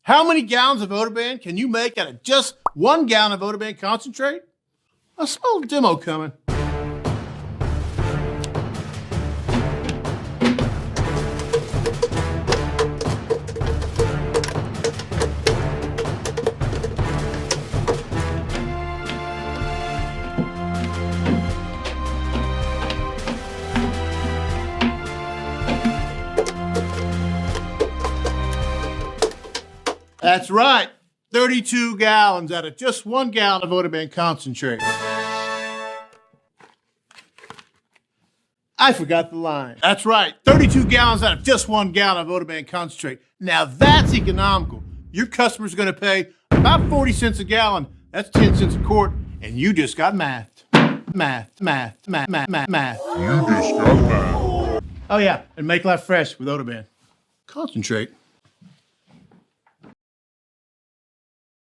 How many gallons of OdoBan can you make out of just 1 gallon of OdoBan concentrate? I smell a demo coming. That's right, 32 gallons out of just 1 gallon of OdoBan concentrate. I forgot the line. That's right, 32 gallons out of just 1 gallon of OdoBan concentrate. Now that's economical. Your customer's gonna pay about 40 cents a gallon. That's 10 cents a quart, and you just got mathed. Math. You just got mathed. Oh yeah, and make life fresh with OdoBan. Concentrate.